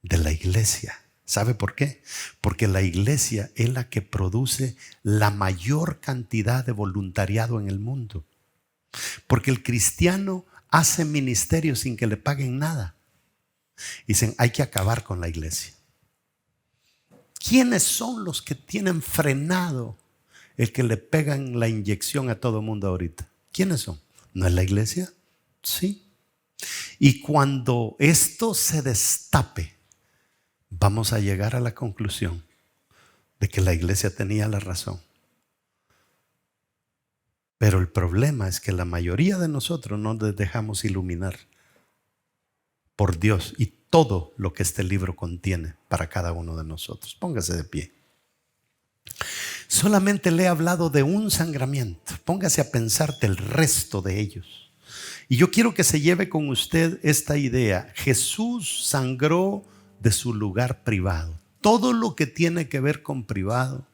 de la iglesia. ¿Sabe por qué? Porque la iglesia es la que produce la mayor cantidad de voluntariado en el mundo. Porque el cristiano hace ministerio sin que le paguen nada. Dicen, hay que acabar con la iglesia. ¿Quiénes son los que tienen frenado el que le pegan la inyección a todo mundo ahorita? ¿Quiénes son? ¿No es la iglesia? Sí. Y cuando esto se destape, vamos a llegar a la conclusión de que la iglesia tenía la razón. Pero el problema es que la mayoría de nosotros no nos dejamos iluminar por Dios y todo lo que este libro contiene para cada uno de nosotros. Póngase de pie. Solamente le he hablado de un sangramiento. Póngase a pensar del resto de ellos. Y yo quiero que se lleve con usted esta idea. Jesús sangró de su lugar privado. Todo lo que tiene que ver con privado,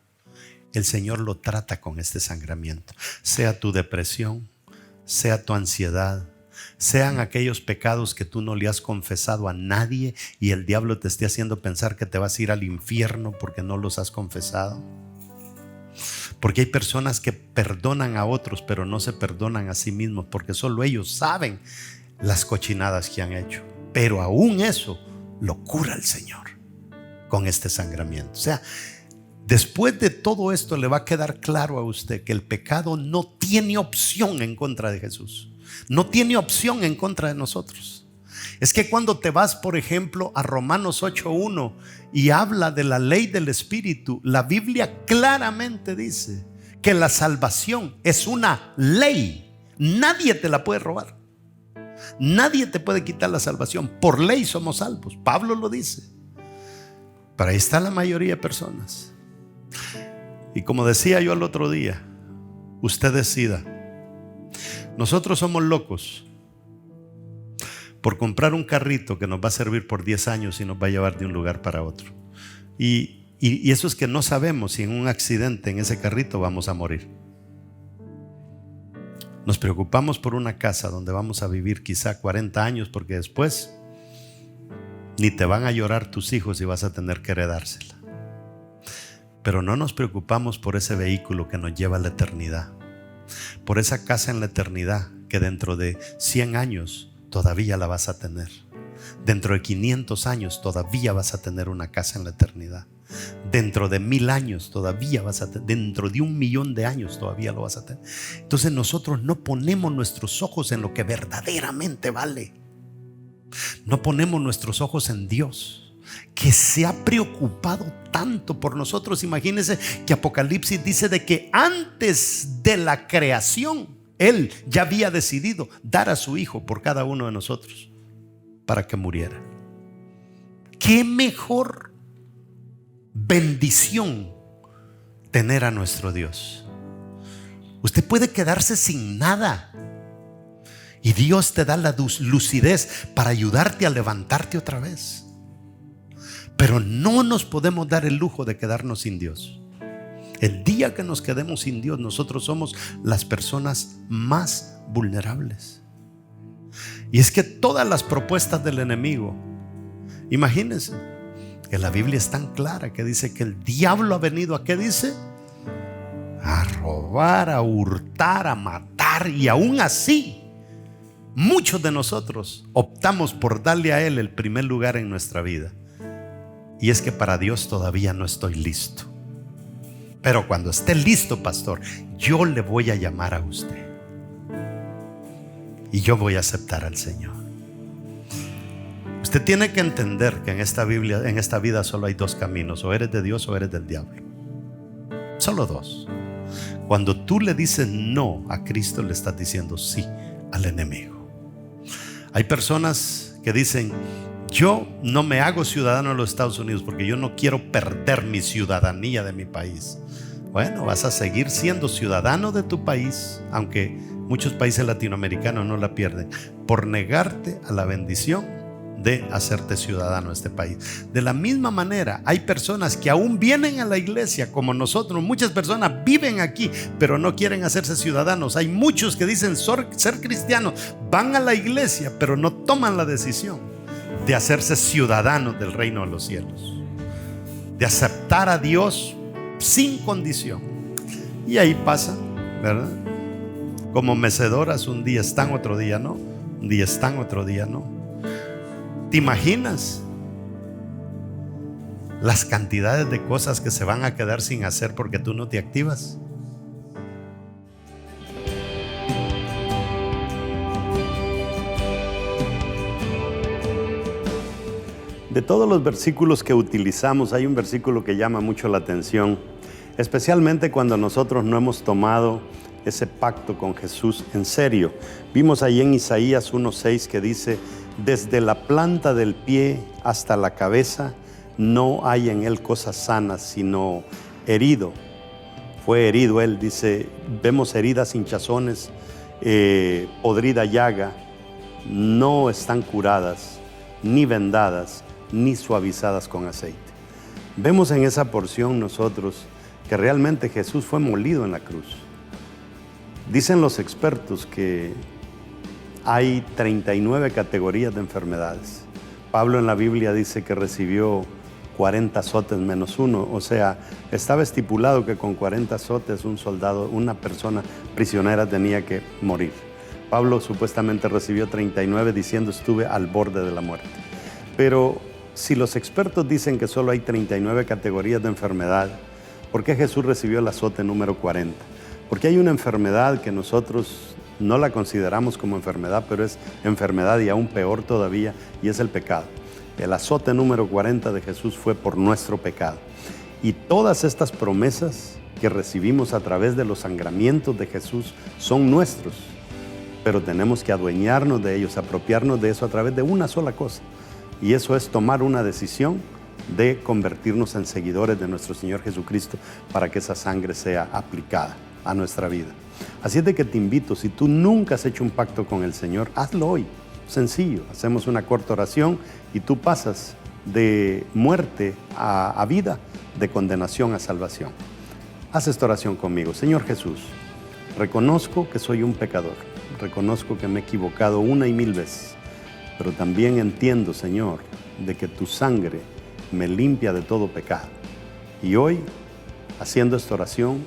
el Señor lo trata con este sangramiento. Sea tu depresión, sea tu ansiedad, sean aquellos pecados que tú no le has confesado a nadie y el diablo te esté haciendo pensar que te vas a ir al infierno porque no los has confesado. Porque hay personas que perdonan a otros pero no se perdonan a sí mismos porque solo ellos saben las cochinadas que han hecho. Pero aún eso lo cura el Señor con este sangramiento. O sea, después de todo esto le va a quedar claro a usted que el pecado no tiene opción en contra de Jesús. No tiene opción en contra de nosotros. Es que cuando te vas, por ejemplo, a Romanos 8:1 y habla de la ley del Espíritu, la Biblia claramente dice que la salvación es una ley. Nadie te la puede robar. Nadie te puede quitar la salvación. Por ley somos salvos. Pablo lo dice. Pero ahí está la mayoría de personas. Y como decía yo el otro día, usted decida. Nosotros somos locos por comprar un carrito que nos va a servir por 10 años y nos va a llevar de un lugar para otro. Y eso es que no sabemos si en un accidente en ese carrito vamos a morir. Nos preocupamos por una casa donde vamos a vivir quizá 40 años porque después ni te van a llorar tus hijos y vas a tener que heredársela. Pero no nos preocupamos por ese vehículo que nos lleva a la eternidad. Por esa casa en la eternidad que dentro de 100 años todavía la vas a tener. Dentro de 500 años todavía vas a tener una casa en la eternidad. Dentro de 1000 años todavía vas a tener. Dentro de 1.000.000 de años todavía lo vas a tener. Entonces nosotros no ponemos nuestros ojos en lo que verdaderamente vale. No ponemos nuestros ojos en Dios, que se ha preocupado tanto por nosotros. Imagínense que Apocalipsis dice de que antes de la creación Él ya había decidido dar a su Hijo por cada uno de nosotros para que muriera. ¿Qué mejor bendición tener a nuestro Dios? Usted puede quedarse sin nada y Dios te da la lucidez para ayudarte a levantarte otra vez. Pero no nos podemos dar el lujo de quedarnos sin Dios. El día que nos quedemos sin Dios, nosotros somos las personas más vulnerables. Y es que todas las propuestas del enemigo, imagínense, que la Biblia es tan clara que dice que el diablo ha venido a, ¿qué dice? A robar, a hurtar, a matar. Y aún así, muchos de nosotros optamos por darle a Él el primer lugar en nuestra vida. Y es que para Dios todavía no estoy listo. Pero cuando esté listo, pastor, yo le voy a llamar a usted. Y yo voy a aceptar al Señor. Usted tiene que entender que en esta vida solo hay dos caminos. O eres de Dios o eres del diablo. Solo dos. Cuando tú le dices no a Cristo, le estás diciendo sí al enemigo. Hay personas que dicen: yo no me hago ciudadano de los Estados Unidos porque yo no quiero perder mi ciudadanía de mi país. Bueno, vas a seguir siendo ciudadano de tu país, aunque muchos países latinoamericanos no la pierden, por negarte a la bendición de hacerte ciudadano de este país. De la misma manera, hay personas que aún vienen a la iglesia como nosotros. Muchas personas viven aquí, pero no quieren hacerse ciudadanos. Hay muchos que dicen ser cristianos, van a la iglesia, pero no toman la decisión de hacerse ciudadanos del reino de los cielos, de aceptar a Dios sin condición. Y ahí pasa, ¿verdad? Como mecedoras, un día están, otro día no. Un día están, otro día no. ¿Te imaginas las cantidades de cosas que se van a quedar sin hacer porque tú no te activas? De todos los versículos que utilizamos, hay un versículo que llama mucho la atención, especialmente cuando nosotros no hemos tomado ese pacto con Jesús en serio. Vimos ahí en Isaías 1:6 que dice: desde la planta del pie hasta la cabeza no hay en él cosas sanas, sino herido. Fue herido él, dice, vemos heridas, hinchazones, podrida llaga, no están curadas, ni vendadas, ni suavizadas con aceite. Vemos en esa porción nosotros que realmente Jesús fue molido en la cruz. Dicen los expertos que hay 39 categorías de enfermedades. Pablo en la Biblia dice que recibió 40 azotes menos uno. O sea, estaba estipulado que con 40 azotes un soldado, una persona prisionera tenía que morir. Pablo supuestamente recibió 39 diciendo: estuve al borde de la muerte. Pero si los expertos dicen que solo hay 39 categorías de enfermedad, ¿por qué Jesús recibió el azote número 40? Porque hay una enfermedad que nosotros no la consideramos como enfermedad, pero es enfermedad y aún peor todavía, y es el pecado. El azote número 40 de Jesús fue por nuestro pecado. Y todas estas promesas que recibimos a través de los sangramientos de Jesús son nuestros, pero tenemos que adueñarnos de ellos, apropiarnos de eso a través de una sola cosa, y eso es tomar una decisión de convertirnos en seguidores de nuestro Señor Jesucristo para que esa sangre sea aplicada a nuestra vida. Así es de que te invito, si tú nunca has hecho un pacto con el Señor, hazlo hoy, sencillo. Hacemos una corta oración y tú pasas de muerte a vida, de condenación a salvación. Haz esta oración conmigo. Señor Jesús, reconozco que soy un pecador, reconozco que me he equivocado 1 y 1000 veces, pero también entiendo, Señor, de que tu sangre me limpia de todo pecado. Y hoy, haciendo esta oración,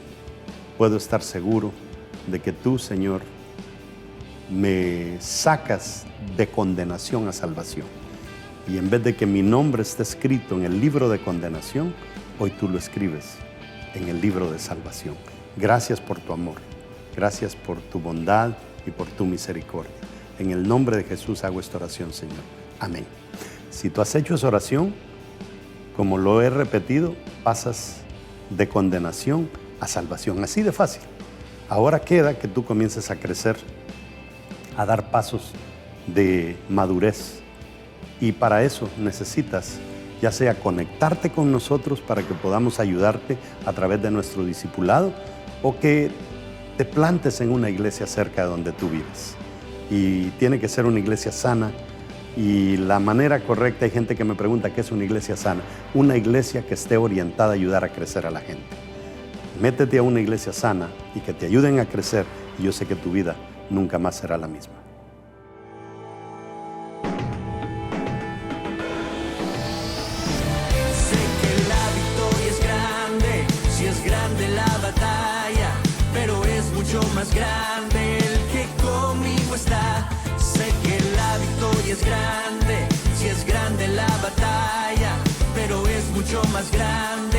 puedo estar seguro de que tú, Señor, me sacas de condenación a salvación. Y en vez de que mi nombre esté escrito en el libro de condenación, hoy tú lo escribes en el libro de salvación. Gracias por tu amor, gracias por tu bondad y por tu misericordia. En el nombre de Jesús hago esta oración, Señor. Amén. Si tú has hecho esa oración, como lo he repetido, pasas de condenación a salvación. Así de fácil. Ahora queda que tú comiences a crecer, a dar pasos de madurez. Y para eso necesitas ya sea conectarte con nosotros para que podamos ayudarte a través de nuestro discipulado, o que te plantes en una iglesia cerca de donde tú vives. Y tiene que ser una iglesia sana. Y la manera correcta, hay gente que me pregunta ¿qué es una iglesia sana? Una iglesia que esté orientada a ayudar a crecer a la gente. Métete a una iglesia sana y que te ayuden a crecer, y yo sé que tu vida nunca más será la misma. Sé que la victoria es grande, si es grande la batalla, pero es mucho más grande el que conmigo está. Sé que la victoria es grande, si es grande la batalla, pero es mucho más grande